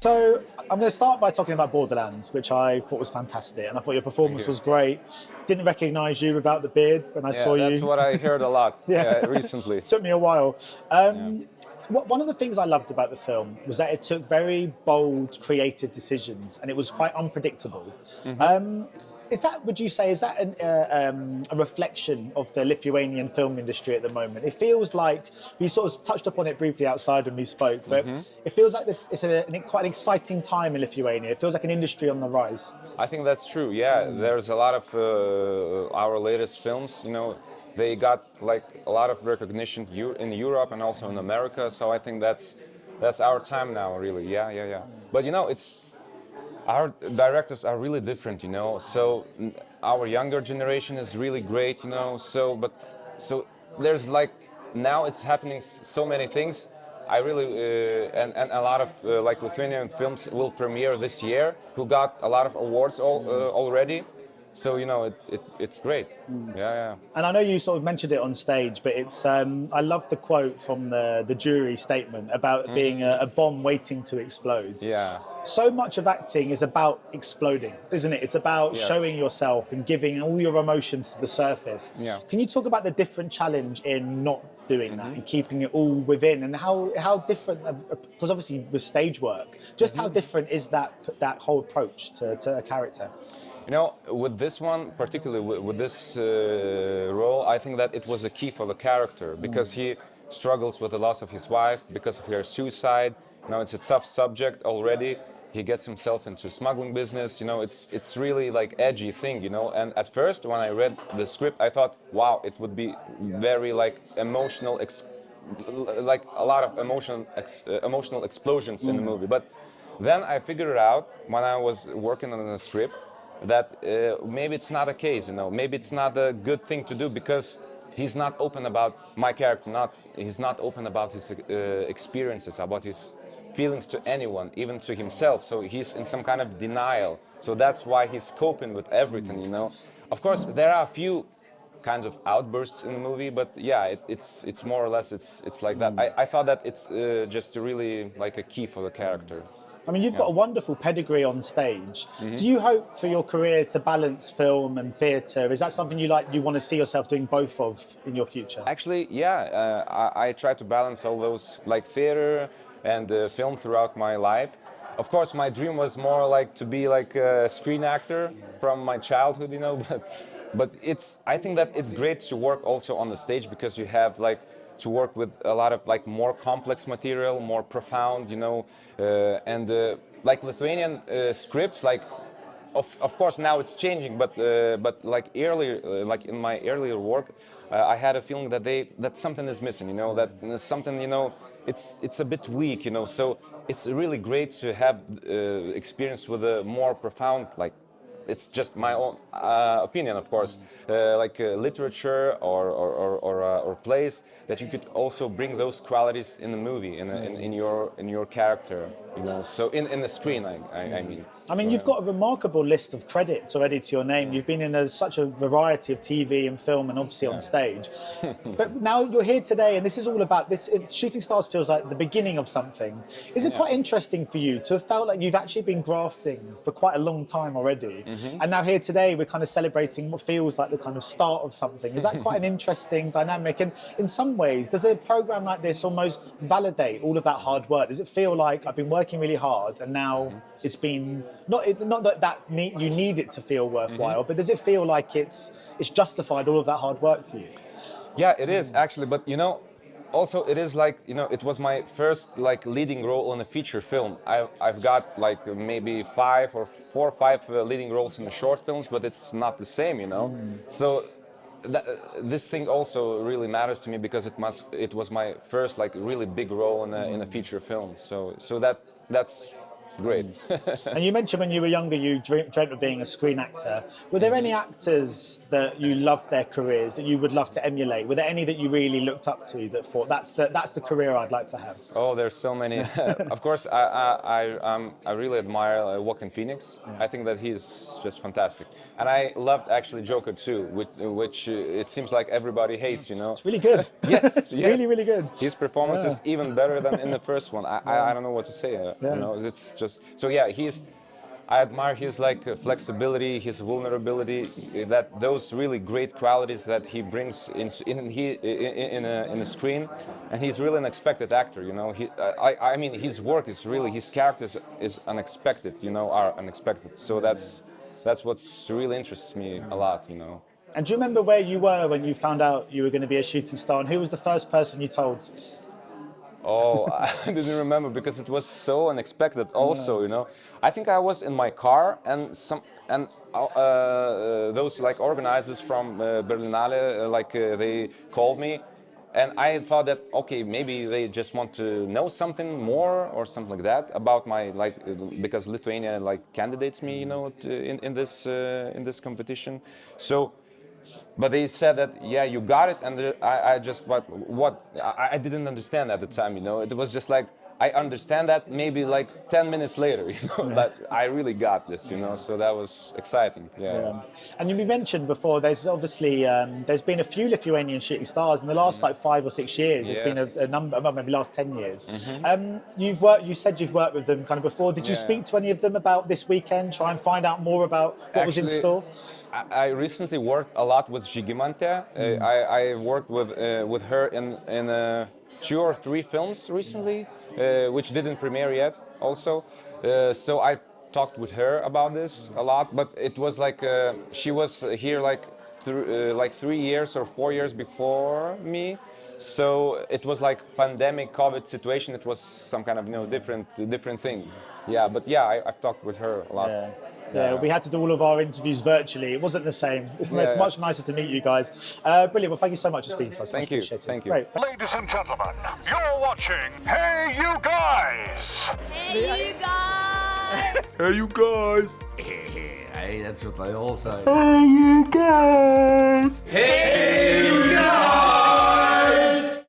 So I'm going to start by talking about Borderlands, which I thought was fantastic, and I thought your performance was great. Didn't recognise you without the beard when I saw you. That's what I heard a lot recently. It took me a while. One of the things I loved about the film was that it took very bold, creative decisions, and it was quite unpredictable. Would you say, is that a reflection of the Lithuanian film industry at the moment? It feels like, we sort of touched upon it briefly outside when we spoke, but it feels like it's quite an exciting time in Lithuania. It feels like an industry on the rise. I think that's true, There's a lot of our latest films, they got like a lot of recognition in Europe and also in America, so I think that's our time now, really, But our directors are really different, so our younger generation is really great, so there's like, now it's happening so many things. I really, and a lot of like Lithuanian films will premiere this year, who got a lot of awards already. So it's great. And I know you sort of mentioned it on stage, but it's I love the quote from the jury statement about being a bomb waiting to explode. So much of acting is about exploding, isn't it? It's about showing yourself and giving all your emotions to the surface. Can you talk about the different challenge in not doing that and keeping it all within, and how different, because obviously with stage work, just how different is that whole approach to a character? With this one, particularly with this role, I think that it was a key for the character, because he struggles with the loss of his wife because of her suicide. It's a tough subject already. He gets himself into smuggling business. It's really like edgy thing. And at first, when I read the script, I thought, wow, it would be very like emotional, like a lot of emotional explosions in the movie. But then I figured out when I was working on the script that maybe it's not a case, maybe it's not a good thing to do, because he's not open about my character, he's not open about his experiences, about his feelings to anyone, even to himself. So he's in some kind of denial. So that's why he's coping with everything, Of course, there are a few kinds of outbursts in the movie, but it's more or less it's like that. I thought that it's just really like a key for the character. I mean, you've got a wonderful pedigree on stage. Do you hope for your career to balance film and theatre? Is that something you want to see yourself doing both of in your future? Actually, I try to balance all those, like theatre and film throughout my life. Of course, my dream was more like to be like a screen actor from my childhood, but I think that it's great to work also on the stage, because you have like to work with a lot of like more complex material, more profound, and like Lithuanian scripts, like of course now it's changing, but like earlier, like in my earlier work, I had a feeling that something is missing, that something, it's a bit weak, So it's really great to have experience with a more profound, like, it's just my own opinion, of course, like literature or plays, that you could also bring those qualities in the movie, in your character, So in the screen, I mean. I mean, you've got a remarkable list of credits already to your name. You've been in such a variety of TV and film, and obviously on stage. But now you're here today, and this is all about this. Shooting Stars feels like the beginning of something. Is it quite interesting for you to have felt like you've actually been grafting for quite a long time already, and now here today we're kind of celebrating what feels like the kind of start of something? Is that quite an interesting dynamic? And in some ways, does a program like this almost validate all of that hard work? Does it feel like I've been working really hard, and now it's been not that you need it to feel worthwhile, but does it feel like it's justified all of that hard work for you? Yeah, it is actually, but also it is like, it was my first like leading role in a feature film. I've got like maybe 4 or 5 leading roles in the short films, but it's not the same, So this thing also really matters to me, because it was my first like really big role in a feature film. So that's great. And you mentioned when you were younger you dreamt of being a screen actor. Were there any actors that you loved their careers that you would love to emulate? Were there any that you really looked up to that thought that's the career I'd like to have? Oh, there's so many. Of course, I really admire Joaquin Phoenix. I think that he's just fantastic. And I loved actually Joker too, which it seems like everybody hates, It's really good. Yes, really, really good. His performance is even better than in the first one. I don't know what to say. It's just so yeah. I admire his like flexibility, his vulnerability, that those really great qualities that he brings in a screen, and he's really an unexpected actor. You know, I mean, his work is really, his characters is unexpected. You know, are unexpected. So that's what's really interests me a lot. You know. And do you remember where you were when you found out you were going to be a shooting star, and who was the first person you told? Oh, I didn't remember because it was so unexpected. Also, you know, I think I was in my car, and those like organizers from Berlinale, they called me, and I thought that okay, maybe they just want to know something more or something like that about my because Lithuania like candidates me, you know, in this competition. So. But they said that yeah, you got it, and I just I didn't understand at the time, you know. It was just like I understand that maybe like 10 minutes later, you know, that I really got this, you know. So that was exciting. Yeah. And you mentioned before, there's obviously there's been a few Lithuanian shooting stars in the last like 5 or 6 years. There's been a number, well, maybe last 10 years. You said you've worked with them kind of before. Did you speak to any of them about this weekend? Try and find out more about what was in store. I recently worked a lot with Žygimantė. I worked with her in 2 or 3 films recently, which didn't premiere yet. Also, so I talked with her about this a lot. But it was like she was here like 3 years or 4 years before me. So it was like pandemic COVID situation. It was some kind of different thing. Yeah, but yeah, I've talked with her a lot. Yeah, we had to do all of our interviews virtually. It wasn't the same. It's much nicer to meet you guys. Brilliant. Well, thank you so much for speaking to us. Thank you. Thank you. Great. Ladies and gentlemen, you're watching Hey You Guys! Hey, you guys! Hey you guys! Hey, that's what they all say. Hey you guys!